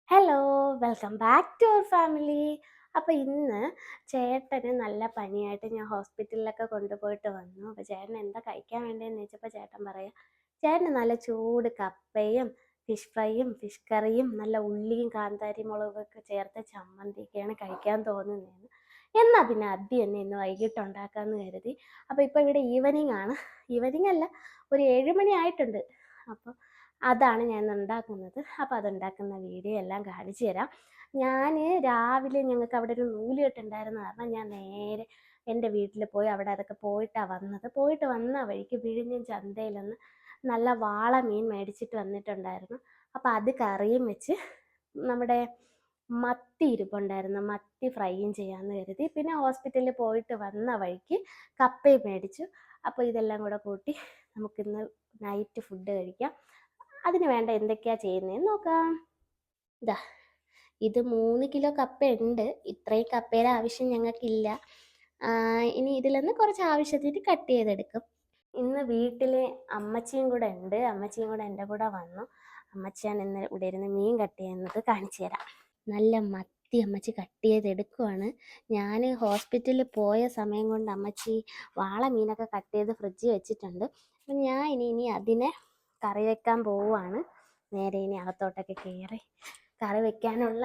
Hello, welcome back to our family. അപ്പോൾ ഇന്ന് ചേട്ടന് നല്ല പനിയായിട്ട് ഞാൻ ഹോസ്പിറ്റലിലൊക്കെ കൊണ്ടുപോയിട്ട് വന്നു. അപ്പോൾ ചേട്ടന് എന്താ കഴിക്കാൻ വേണ്ടതെന്ന് ചോദിച്ചപ്പോൾ ചേട്ടൻ പറയാം, ചേട്ടന് നല്ല ചൂട് കപ്പയും ഫിഷ് ഫ്രൈയും ഫിഷ് കറിയും നല്ല ഉള്ളിയും കാന്താരി മുളകൊക്കെ ചേർത്ത് ചമ്മന്തിയൊക്കെയാണ് കഴിക്കാൻ തോന്നുന്നതെന്ന്. എന്നാൽ പിന്നെ അത് തന്നെ ഇന്ന് വൈകിട്ട് ഉണ്ടാക്കാമെന്ന് കരുതി. അപ്പോൾ ഇപ്പോൾ ഇവിടെ ഈവനിങ് ആണ്. ഈവനിങ് അല്ല, ഒരു 7 മണി ആയിട്ടുണ്ട്. അപ്പോൾ അതാണ് ഞാൻ ഉണ്ടാക്കുന്നത്. അപ്പോൾ അതുണ്ടാക്കുന്ന വീഡിയോ എല്ലാം കാണിച്ചു തരാം. ഞാൻ രാവിലെ ഞങ്ങൾക്ക് അവിടെ ഒരു നൂലുകെട്ടുണ്ടായിരുന്ന കാരണം ഞാൻ നേരെ എൻ്റെ വീട്ടിൽ പോയി അവിടെ അതൊക്കെ പോയിട്ടാണ് വന്നത്. പോയിട്ട് വന്ന വഴിക്ക് വിഴിഞ്ഞം ചന്തയിലൊന്ന് നല്ല വാള മീൻ മേടിച്ചിട്ട് വന്നിട്ടുണ്ടായിരുന്നു. അപ്പോൾ അത് കറിയും വെച്ച് നമ്മുടെ മത്തി ഇരിപ്പുണ്ടായിരുന്നു, മത്തി ഫ്രൈയും ചെയ്യാമെന്ന് കരുതി. പിന്നെ ഹോസ്പിറ്റലിൽ പോയിട്ട് വന്ന വഴിക്ക് കപ്പയും മേടിച്ചു. അപ്പോൾ ഇതെല്ലാം കൂടെ കൂട്ടി നമുക്കിന്ന് നൈറ്റ് ഫുഡ് കഴിക്കാം. അതിന് വേണ്ട എന്തൊക്കെയാണ് ചെയ്യുന്നതെന്ന് നോക്കാം. ഇതാ, ഇത് 3 കിലോ കപ്പയുണ്ട്. ഇത്രയും കപ്പയുടെ ആവശ്യം ഞങ്ങൾക്കില്ല. ഇനി ഇതിൽ നിന്ന് കുറച്ച് ആവശ്യത്തിന് കട്ട് ചെയ്തെടുക്കും. ഇന്ന് വീട്ടിൽ അമ്മച്ചിയും കൂടെ ഉണ്ട്. അമ്മച്ചിയും കൂടെ എൻ്റെ കൂടെ വന്നു. അമ്മച്ചിയാണ് ഇന്ന് ഇവിടെ ഇരുന്ന് മീൻ കട്ട് ചെയ്യുന്നത്. കാണിച്ചു തരാം. നല്ല മത്തി അമ്മച്ചി കട്ട് ചെയ്തെടുക്കുവാണ്. ഞാൻ ഹോസ്പിറ്റലിൽ പോയ സമയം കൊണ്ട് അമ്മച്ചി വാള മീനൊക്കെ കട്ട് ചെയ്ത് ഫ്രിഡ്ജിൽ വെച്ചിട്ടുണ്ട്. അപ്പം ഞാൻ ഇനി അതിനെ കറി വെക്കാൻ പോവുകയാണ്. നേരെ ഇനി അകത്തോട്ടൊക്കെ കയറി കറി വെക്കാനുള്ള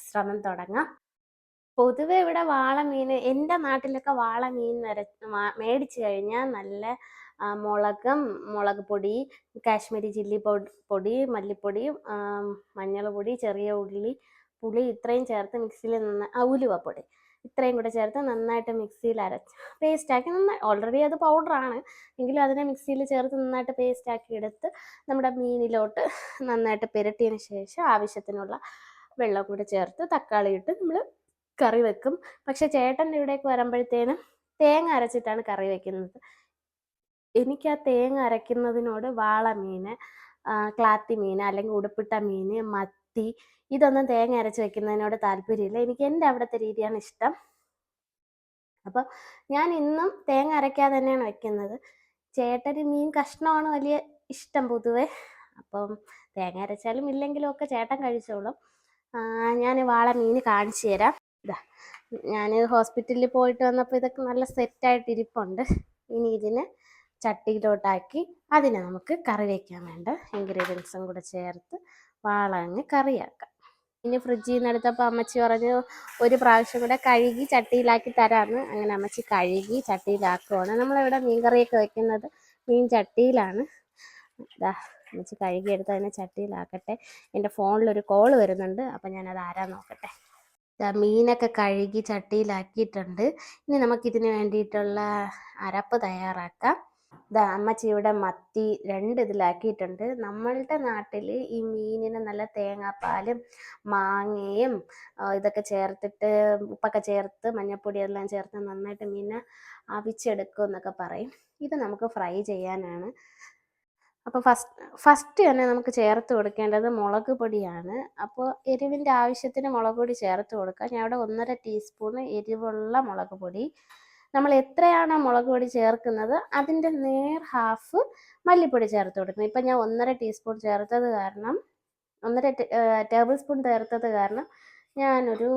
ശ്രമം തുടങ്ങാം. പൊതുവെ ഇവിടെ വാള മീൻ, എൻ്റെ നാട്ടിലൊക്കെ വാള മീൻ മേടിച്ചു കഴിഞ്ഞാൽ നല്ല മുളക് പൊടി, കാശ്മീരി ചില്ലി പൊടി, മല്ലിപ്പൊടിയും മഞ്ഞൾ പൊടി, ചെറിയ ഉള്ളി, പുളി ഇത്രയും ചേർത്ത് മിക്സിയിൽ ഉലുവപ്പൊടി ഇത്രയും കൂടെ ചേർത്ത് നന്നായിട്ട് മിക്സിയിൽ അരച്ച് പേസ്റ്റാക്കി ഓൾറെഡി അത് പൗഡറാണ് എങ്കിലും അതിനെ മിക്സിയിൽ ചേർത്ത് നന്നായിട്ട് പേസ്റ്റാക്കി എടുത്ത് നമ്മുടെ മീനിലോട്ട് നന്നായിട്ട് പുരട്ടിയതിന് ശേഷം ആവശ്യത്തിനുള്ള വെള്ളം കൂടെ ചേർത്ത് തക്കാളി ഇട്ട് നമ്മൾ കറി വെക്കും. പക്ഷെ ചേട്ടൻ്റെ ഇവിടേക്ക് വരുമ്പോഴത്തേനും തേങ്ങ അരച്ചിട്ടാണ് കറി വെക്കുന്നത്. എനിക്ക് ആ തേങ്ങ അരയ്ക്കുന്നതിനോട് വാള മീൻ, ക്ലാത്തി മീൻ അല്ലെങ്കിൽ ഉടുപ്പിട്ട മീൻ, മത്തി ഇതൊന്നും തേങ്ങ അരച്ച് വെക്കുന്നതിനോട് താല്പര്യമില്ല. എനിക്ക് എൻ്റെ അവിടുത്തെ രീതിയാണ് ഇഷ്ടം. അപ്പം ഞാൻ ഇന്നും തേങ്ങ അരയ്ക്കാതെ തന്നെയാണ് വെക്കുന്നത്. ചേട്ടന് മീൻ കഷ്ണമാണ് വലിയ ഇഷ്ടം പൊതുവെ. അപ്പം തേങ്ങ അരച്ചാലും ഇല്ലെങ്കിലും ഒക്കെ ചേട്ടൻ കഴിച്ചോളും. ഞാൻ വാള മീൻ കാണിച്ചു തരാം. ഇതാ, ഞാൻ ഹോസ്പിറ്റലിൽ പോയിട്ട് വന്നപ്പോൾ ഇതൊക്കെ നല്ല സെറ്റായിട്ട് ഇരിപ്പുണ്ട്. ഇനി ഇതിനെ ചട്ടിയിലോട്ടാക്കി അതിനെ നമുക്ക് കറി വയ്ക്കാൻ വേണ്ട ഇൻഗ്രീഡിയൻസും കൂടെ ചേർത്ത് വാള അങ്ങ് കറിയാക്കാം. ഇനി ഫ്രിഡ്ജിൽ നിന്ന് എടുത്തപ്പോൾ അമ്മച്ചി പറഞ്ഞു ഒരു പ്രാവശ്യം കൂടെ കഴുകി ചട്ടിയിലാക്കി തരാമെന്ന്. അങ്ങനെ അമ്മച്ചി കഴുകി ചട്ടിയിലാക്കുവാണ്. നമ്മളിവിടെ മീൻ കറിയൊക്കെ വെക്കുന്നത് മീൻ ചട്ടിയിലാണ്. ഇതാ, അമ്മച്ചി കഴുകിയെടുത്ത് അതിനെ ചട്ടിയിലാക്കട്ടെ. എൻ്റെ ഫോണിലൊരു കോൾ വരുന്നുണ്ട്, അപ്പം ഞാനത് ആരാ നോക്കട്ടെ. മീനൊക്കെ കഴുകി ചട്ടിയിലാക്കിയിട്ടുണ്ട്. ഇനി നമുക്കിതിന് വേണ്ടിയിട്ടുള്ള അരപ്പ് തയ്യാറാക്കാം. അമ്മച്ചി ഇവിടെ മത്തി 2 ഇതിലാക്കിയിട്ടുണ്ട്. നമ്മളുടെ നാട്ടിൽ ഈ മീനിന് നല്ല തേങ്ങാപ്പാലും മാങ്ങയും ഇതൊക്കെ ചേർത്തിട്ട് ഉപ്പൊക്കെ ചേർത്ത് മഞ്ഞൾപ്പൊടി എല്ലാം ചേർത്ത് നന്നായിട്ട് മീനെ അവിച്ചെടുക്കും എന്നൊക്കെ പറയും. ഇത് നമുക്ക് ഫ്രൈ ചെയ്യാനാണ്. അപ്പോൾ ഫസ്റ്റ് തന്നെ നമുക്ക് ചേർത്ത് കൊടുക്കേണ്ടത് മുളക് പൊടിയാണ്. അപ്പോൾ എരിവിൻ്റെ ആവശ്യത്തിന് മുളക് പൊടി ചേർത്ത് കൊടുക്കുക. ഞാൻ ഇവിടെ 1.5 ടീസ്പൂൺ എരിവുള്ള മുളക് പൊടി. നമ്മൾ എത്രയാണോ മുളക് പൊടി ചേർക്കുന്നത് അതിൻ്റെ നേർ ഹാഫ് മല്ലിപ്പൊടി ചേർത്ത് കൊടുക്കണം. ഇപ്പം ഞാൻ 1.5 ടീസ്പൂൺ ചേർത്തത് കാരണം 1.5 ടേബിൾ സ്പൂൺ ചേർത്തത് കാരണം ഞാനൊരു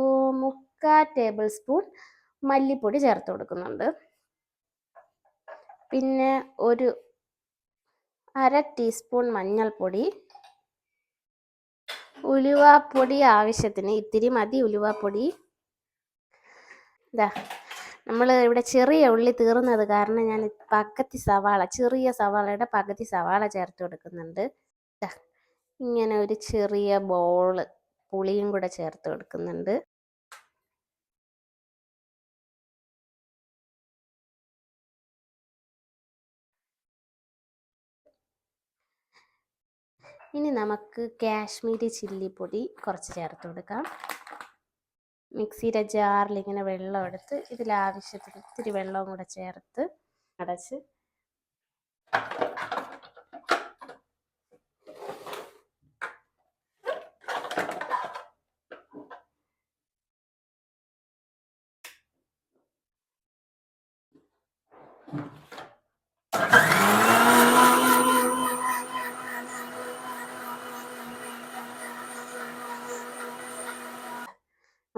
3/4 ടേബിൾ സ്പൂൺ മല്ലിപ്പൊടി ചേർത്ത് കൊടുക്കുന്നുണ്ട്. പിന്നെ ഒരു 1/2 ടീസ്പൂൺ മഞ്ഞൾപ്പൊടി, ഉലുവാപ്പൊടി ആവശ്യത്തിന് ഇത്തിരി മതി ഉലുവാപ്പൊടി. നമ്മൾ ഇവിടെ ചെറിയ ഉള്ളി തീർന്നത് കാരണം ഞാൻ ചെറിയ സവാളയുടെ പകുതി സവാള ചേർത്ത് കൊടുക്കുന്നുണ്ട്. ഇങ്ങനെ ഒരു ചെറിയ ബോള് പുളിയും കൂടെ ചേർത്ത് കൊടുക്കുന്നുണ്ട്. ഇനി നമുക്ക് കാശ്മീരി ചില്ലിപ്പൊടി കുറച്ച് ചേർത്ത് കൊടുക്കാം. മിക്സിയുടെ ജാറിൽ ഇങ്ങനെ വെള്ളം എടുത്ത് ഇതിലാവശ്യത്തിന് ഇത്തിരി വെള്ളവും കൂടെ ചേർത്ത് അടച്ച്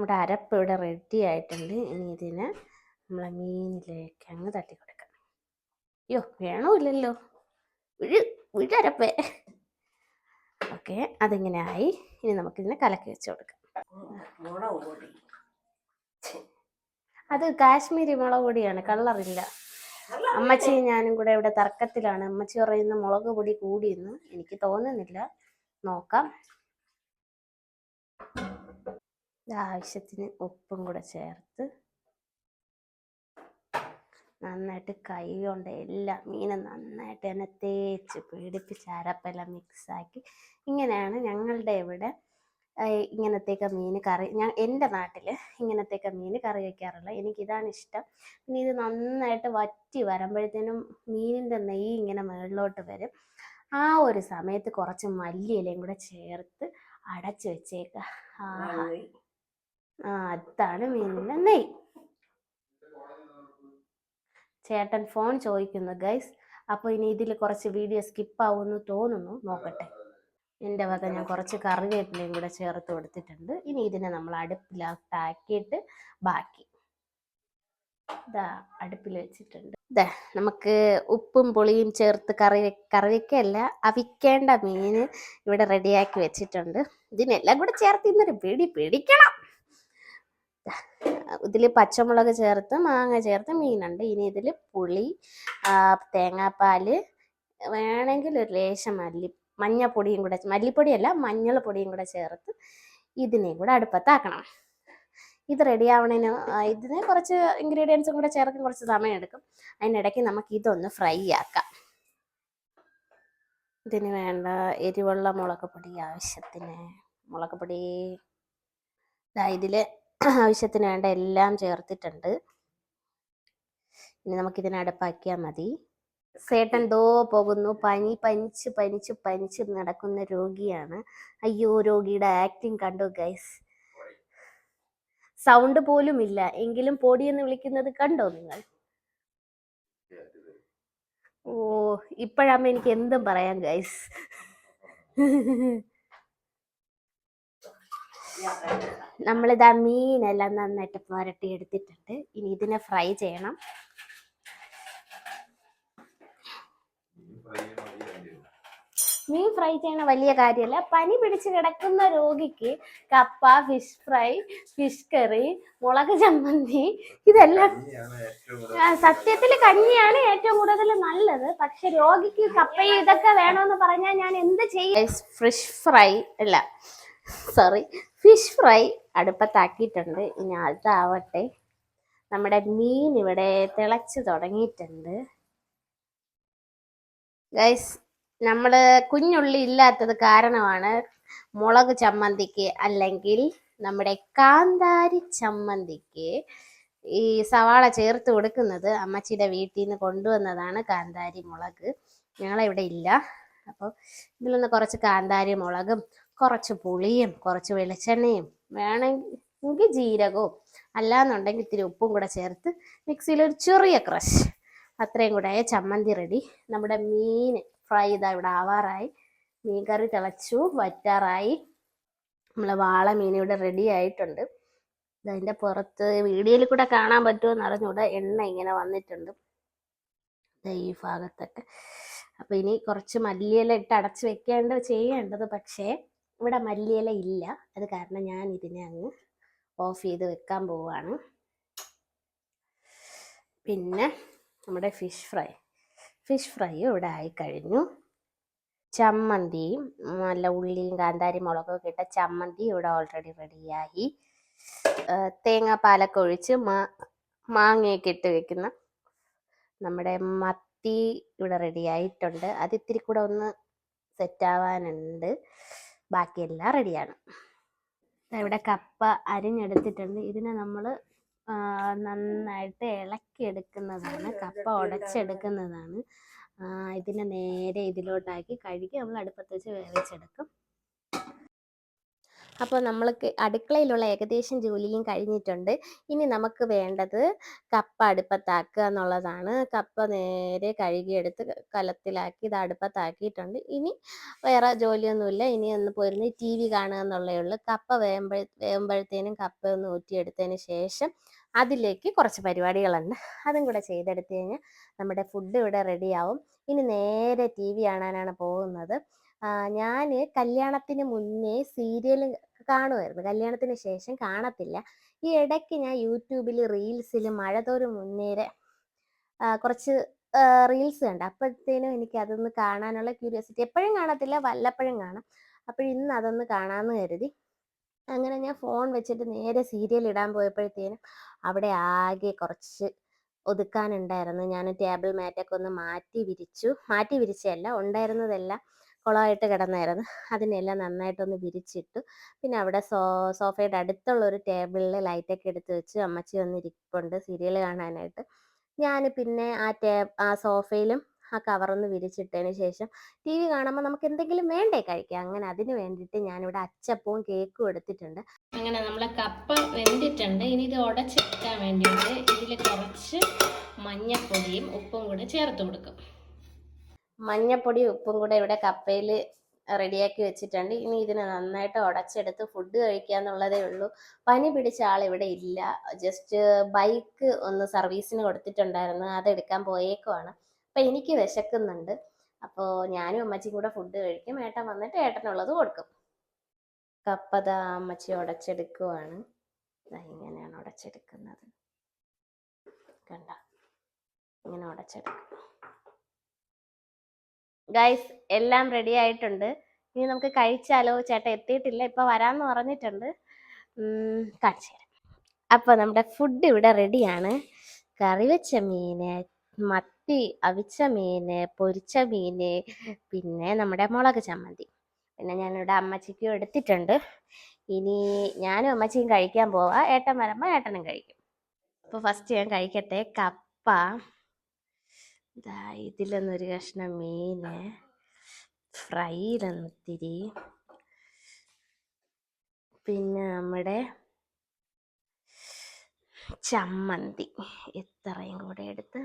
നമ്മുടെ അരപ്പ് ഇവിടെ റെഡി ആയിട്ടുണ്ട്. ഇനി ഇതിനെ നമ്മളെ മീനിലേക്ക് അങ്ങ് തട്ടി കൊടുക്കാം. അയ്യോ വേണമില്ലല്ലോ, വിഴരപ്പേ. ഓക്കെ, അതിങ്ങനെ ആയി. ഇനി നമുക്കിതിനെ കലക്കി വെച്ച് കൊടുക്കാം. അത് കാശ്മീരി മുളക് പൊടിയാണ്, കളറില്ല. അമ്മച്ചി ഞാനും കൂടെ ഇവിടെ തർക്കത്തിലാണ്. അമ്മച്ചി പറയുന്ന മുളക് പൊടി കൂടിയെന്ന്. എനിക്ക് തോന്നുന്നില്ല, നോക്കാം. ആവശ്യത്തിന് ഉപ്പും കൂടെ ചേർത്ത് നന്നായിട്ട് കൈ കൊണ്ട് എല്ലാം മീനും നന്നായിട്ട് തന്നെ തേച്ച് പിടിപ്പിച്ച് അരപ്പെല്ലാം മിക്സാക്കി. ഇങ്ങനെയാണ് ഞങ്ങളുടെ ഇവിടെ ഇങ്ങനത്തെയൊക്കെ മീൻ കറി. എൻ്റെ നാട്ടിൽ ഇങ്ങനത്തെയൊക്കെ മീൻ കറി വയ്ക്കാറുള്ളത്. എനിക്കിതാണ് ഇഷ്ടം. പിന്നെ ഇത് നന്നായിട്ട് വറ്റി വരുമ്പോഴത്തേനും മീനിൻ്റെ നെയ്യ് ഇങ്ങനെ മുകളിലോട്ട് വരും. ആ ഒരു സമയത്ത് കുറച്ച് മല്ലിയിലയും കൂടെ ചേർത്ത് അടച്ചു വെച്ചേക്കുക. അതാണ് മീനിൻ്റെ നെയ്യ്. ചേട്ടൻ ഫോൺ ചോദിക്കുന്നു ഗൈസ്. അപ്പോൾ ഇനി ഇതിൽ കുറച്ച് വീഡിയോ സ്കിപ്പാവുമെന്ന് തോന്നുന്നു, നോക്കട്ടെ. എൻ്റെ വക ഞാൻ കുറച്ച് കറിവേപ്പിലയും കൂടെ ചേർത്ത് കൊടുത്തിട്ടുണ്ട്. ഇനി ഇതിനെ നമ്മൾ അടുപ്പിലാക്കിയിട്ട് ബാക്കി ഇതാ അടുപ്പിൽ വെച്ചിട്ടുണ്ട്. ഇതാ നമുക്ക് ഉപ്പും പുളിയും ചേർത്ത് കറിവെക്കല്ല, അവിക്കേണ്ട മീൻ ഇവിടെ റെഡിയാക്കി വെച്ചിട്ടുണ്ട്. ഇതിനെല്ലാം കൂടെ ചേർത്ത് ഇന്നൊരു പിടിക്കണം. ഇതിൽ പച്ചമുളക് ചേർത്ത് മാങ്ങ ചേർത്ത് മീനുണ്ട്. ഇനി ഇതിൽ പുളി, തേങ്ങാപ്പാല്, വേണമെങ്കിൽ ഒരു ലേശം മഞ്ഞപ്പൊടിയും കൂടെ, മല്ലിപ്പൊടിയല്ല മഞ്ഞൾ പൊടിയും കൂടെ ചേർത്ത് ഇതിനെയും കൂടെ അടുപ്പത്താക്കണം. ഇത് റെഡിയാവണേന് ഇതിന് കുറച്ച് ഇൻഗ്രീഡിയൻസും കൂടെ ചേർക്കാൻ കുറച്ച് സമയം എടുക്കും. അതിനിടയ്ക്ക് നമുക്ക് ഇതൊന്ന് ഫ്രൈ ആക്കാം. ഇതിന് വേണ്ട എരിവുള്ള മുളക് പൊടി, ആവശ്യത്തിന് മുളക് പൊടി ഇതിൽ ആവശ്യത്തിന് വേണ്ട എല്ലാം ചേർത്തിട്ടുണ്ട്. ഇനി നമുക്കിതിനെ അടുപ്പാക്കിയാൽ മതി. ചേട്ടൻ ദോ പോകുന്നു. പനിച്ച് നടക്കുന്ന രോഗിയാണ്. അയ്യോ, രോഗിയുടെ ആക്ടിങ് കണ്ടു ഗൈസ്. സൗണ്ട് പോലും ഇല്ല, എങ്കിലും പൊടിയെന്ന് വിളിക്കുന്നത് കണ്ടോ നിങ്ങൾ? ഓ, ഇപ്പോഴാകുമ്പോ എനിക്ക് എന്തും പറയാം ഗൈസ്. നമ്മളിതാ മീനെല്ലാം നന്നായിട്ട് പുരട്ടി എടുത്തിട്ടുണ്ട്. ഇനി ഇതിനെ ഫ്രൈ ചെയ്യണം. മീൻ ഫ്രൈ ചെയ്യണ വലിയ കാര്യമല്ല. പനി പിടിച്ച് കിടക്കുന്ന രോഗിക്ക് കപ്പ, ഫിഷ് ഫ്രൈ, ഫിഷ് കറി, മുളക് ചമ്മന്തി, ഇതെല്ലാം സത്യത്തിൽ കഞ്ഞിയാണ് ഏറ്റവും കൂടുതൽ നല്ലത്. പക്ഷെ രോഗിക്ക് കപ്പയും ഇതൊക്കെ വേണമെന്ന് പറഞ്ഞാൽ ഞാൻ എന്ത് ചെയ്യും? ഫിഷ് ഫ്രൈ അടുപ്പത്താക്കിയിട്ടുണ്ട്. ഇനി അതാവട്ടെ. നമ്മുടെ മീൻ ഇവിടെ തിളച്ച് തുടങ്ങിയിട്ടുണ്ട് ഗൈസ്. നമ്മൾ കുഞ്ഞുള്ളി ഇല്ലാത്തത് കാരണമാണ് മുളക് ചമ്മന്തിക്ക് അല്ലെങ്കിൽ നമ്മുടെ കാന്താരി ചമ്മന്തിക്ക് ഈ സവാള ചേർത്ത് കൊടുക്കുന്നത്. അമ്മച്ചിയുടെ വീട്ടിൽ നിന്ന് കൊണ്ടുവന്നതാണ് കാന്താരി മുളക്, ഞങ്ങളിവിടെ ഇല്ല. അപ്പോൾ ഇതിലൊന്ന് കുറച്ച് കാന്താരി മുളകും കുറച്ച് പുളിയും കുറച്ച് വെളിച്ചെണ്ണയും വേണമെങ്കിൽ ജീരകവും അല്ലാന്നുണ്ടെങ്കിൽ ഇത്തിരി ഉപ്പും കൂടെ ചേർത്ത് മിക്സിയിൽ ഒരു ചെറിയ ക്രഷ്, അത്രയും കൂടെ ചമ്മന്തി റെഡി. നമ്മുടെ മീൻ ഫ്രൈ ഇതാ ഇവിടെ ആവാറായി. മീൻ കറി തിളച്ചു വറ്റാറായി. നമ്മളെ വാള മീൻ ഇവിടെ റെഡി ആയിട്ടുണ്ട്. ഇതിൻ്റെ പുറത്ത് വീഡിയോയിൽ കൂടെ കാണാൻ പറ്റുമെന്ന് അറിഞ്ഞൂടെ, എണ്ണ ഇങ്ങനെ വന്നിട്ടുണ്ട് ഈ ഭാഗത്തൊക്കെ. അപ്പോൾ ഇനി കുറച്ച് മല്ലിയില ഇട്ട് അടച്ച് ചെയ്യേണ്ടത്. പക്ഷേ ഇവിടെ മല്ലിയില ഇല്ല. അത് കാരണം ഞാൻ ഇതിനെ അങ്ങ് ഓഫ് ചെയ്ത് വെക്കാൻ പോവാണ്. പിന്നെ നമ്മുടെ ഫിഷ് ഫ്രൈ ഇവിടെ ആയിക്കഴിഞ്ഞു. ചമ്മന്തിയും നല്ല ഉള്ളിയും കാന്താരി മുളകും ഒക്കെ ഇട്ട ചമ്മന്തി ഇവിടെ ഓൾറെഡി റെഡിയായി. തേങ്ങാപ്പാലൊക്കെ ഒഴിച്ച് മാങ്ങയൊക്കെ ഇട്ട് വെക്കുന്ന നമ്മുടെ മത്തി ഇവിടെ റെഡി ആയിട്ടുണ്ട്. അത് ഇത്തിരി കൂടെ ഒന്ന് സെറ്റാവാനുണ്ട്. ബാക്കിയെല്ലാം റെഡിയാണ്. ഇവിടെ കപ്പ അരിഞ്ഞെടുത്തിട്ടുണ്ട്. ഇതിനെ നമ്മൾ നന്നായിട്ട് ഇളക്കിയെടുക്കുന്നതാണ്, കപ്പ ഉടച്ചെടുക്കുന്നതാണ്. ഇതിനെ നേരെ ഇതിലോട്ടാക്കി കഴുകി നമ്മൾ അടുപ്പത്ത് വെച്ച് വേവിച്ചെടുക്കും. അപ്പോൾ നമ്മൾക്ക് അടുക്കളയിലുള്ള ഏകദേശം ജോലിയും കഴിഞ്ഞിട്ടുണ്ട്. ഇനി നമുക്ക് വേണ്ടത് കപ്പ അടുപ്പത്താക്കുക എന്നുള്ളതാണ്. കപ്പ നേരെ കഴുകിയെടുത്ത് കലത്തിലാക്കി ഇത് അടുപ്പത്താക്കിയിട്ടുണ്ട്. ഇനി വേറെ ജോലിയൊന്നുമില്ല. ഇനി ഒന്ന് പോയിരുന്ന് ടി വി കാണുക എന്നുള്ളതേ ഉള്ളൂ. കപ്പ വേകുമ്പോഴത്തേനും കപ്പ ഒന്ന് ഊറ്റിയെടുത്തതിന് ശേഷം അതിലേക്ക് കുറച്ച് പരിപാടികളുണ്ട്. അതും കൂടെ ചെയ്തെടുത്ത് കഴിഞ്ഞാൽ നമ്മുടെ ഫുഡ് ഇവിടെ റെഡിയാവും. ഇനി നേരെ ടി വി കാണാനാണ് പോകുന്നത്. ഞാൻ കല്യാണത്തിന് മുന്നേ സീരിയൽ കാണുമായിരുന്നു. കല്യാണത്തിന് ശേഷം കാണത്തില്ല. ഈ ഇടയ്ക്ക് ഞാൻ യൂട്യൂബിൽ റീൽസിൽ മഴതോരും മുന്നേരെ കുറച്ച് റീൽസ് കണ്ട്. അപ്പോഴത്തേനും എനിക്ക് അതൊന്ന് കാണാനുള്ള ക്യൂരിയോസിറ്റി. എപ്പോഴും കാണത്തില്ല, വല്ലപ്പോഴും കാണും. അപ്പോൾ ഇന്ന് അതൊന്ന് കാണാമെന്ന് കരുതി അങ്ങനെ ഞാൻ ഫോൺ വെച്ചിട്ട് നേരെ സീരിയൽ ഇടാൻ പോയപ്പോഴത്തേനും അവിടെ ആകെ കുറച്ച് ഒതുക്കാനുണ്ടായിരുന്നു. ഞാൻ ടേബിൾ മാറ്റൊക്കെ ഒന്ന് മാറ്റി വിരിച്ചതല്ല, ഉണ്ടായിരുന്നതെല്ലാം കുളമായിട്ട് കിടന്നായിരുന്നു. അതിനെല്ലാം നന്നായിട്ടൊന്ന് വിരിച്ചിട്ടു. പിന്നെ അവിടെ സോഫയുടെ അടുത്തുള്ള ഒരു ടേബിളിൽ ലൈറ്റൊക്കെ എടുത്ത് വെച്ച് അമ്മച്ചി വന്നിരിപ്പുണ്ട് സീരിയൽ കാണാനായിട്ട്. ഞാൻ പിന്നെ ആ സോഫയിലും ആ കവറൊന്ന് വിരിച്ചിട്ടതിന് ശേഷം ടി വി കാണുമ്പോൾ നമുക്ക് എന്തെങ്കിലും വേണ്ടേ കഴിക്കാം. അങ്ങനെ അതിന് വേണ്ടിയിട്ട് ഞാനിവിടെ അച്ചപ്പവും കേക്കും എടുത്തിട്ടുണ്ട്. അങ്ങനെ നമ്മളെ കപ്പ വെന്തിട്ടുണ്ട്. ഇനി ഇത് ഉടച്ചെടുക്കാൻ വേണ്ടിയിട്ട് ഇതിൽ കുറച്ച് മഞ്ഞപ്പൊടിയും ഉപ്പും കൂടെ ചേർത്ത് കൊടുക്കും. മഞ്ഞപ്പൊടിയും ഉപ്പും കൂടെ ഇവിടെ കപ്പയിൽ റെഡിയാക്കി വെച്ചിട്ടുണ്ട്. ഇനി ഇതിനെ നന്നായിട്ട് ഉടച്ചെടുത്ത് ഫുഡ് കഴിക്കുക എന്നുള്ളതേ ഉള്ളൂ. പനി പിടിച്ച ആളിവിടെ ഇല്ല. ജസ്റ്റ് ബൈക്ക് ഒന്ന് സർവീസിന് കൊടുത്തിട്ടുണ്ടായിരുന്നു, അതെടുക്കാൻ പോയേക്കുവാണ്. അപ്പം എനിക്ക് വിശക്കുന്നുണ്ട്. അപ്പോൾ ഞാനും അമ്മച്ചിയും കൂടെ ഫുഡ് കഴിക്കും. ഏട്ടൻ വന്നിട്ട് ഏട്ടനുള്ളത് കൊടുക്കും. കപ്പത അമ്മച്ചി ഉടച്ചെടുക്കുവാണ്. ഇങ്ങനെയാണ് ഉടച്ചെടുക്കുന്നത്. കണ്ട, ഇങ്ങനെ ഉടച്ചെടുക്കും. ഗൈസ്, എല്ലാം റെഡി ആയിട്ടുണ്ട്. ഇനി നമുക്ക് കഴിച്ചാലോ? ചേട്ടൻ എത്തിയിട്ടില്ല, ഇപ്പൊ വരാന്ന് പറഞ്ഞിട്ടുണ്ട്. കാണിച്ചു തരാം. അപ്പൊ നമ്മുടെ ഫുഡ് ഇവിടെ റെഡിയാണ്. കറി വെച്ച മീന്, മത്തി അവിച്ച മീന്, പൊരിച്ച മീന്, പിന്നെ നമ്മുടെ മുളക് ചമ്മന്തി. പിന്നെ ഞാനിവിടെ അമ്മച്ചിക്കും എടുത്തിട്ടുണ്ട്. ഇനി ഞാനും അമ്മച്ചിയും കഴിക്കാൻ പോവാ. ഏട്ടൻ വരുമ്പോ ഏട്ടനും കഴിക്കും. അപ്പൊ ഫസ്റ്റ് ഞാൻ കഴിക്കട്ടെ. കപ്പ, ഇതിലൊന്നൊരു കഷ്ണം മീന്, ഫ്രൈയിലൊന്നിത്തിരി, പിന്നെ നമ്മുടെ ചമ്മന്തി ഇത്രയും കൂടെ എടുത്ത്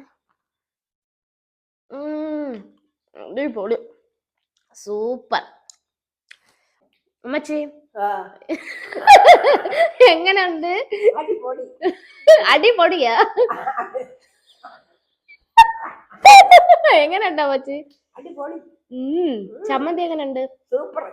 അടിപൊളി, സൂപ്പർ. അമ്മച്ചി എങ്ങനെയുണ്ട്? അടിപൊളിയാ? എങ്ങനെയുണ്ട് അമ്മച്ചി? ചമ്മന്തി എങ്ങനെയുണ്ട്? സൂപ്പർ.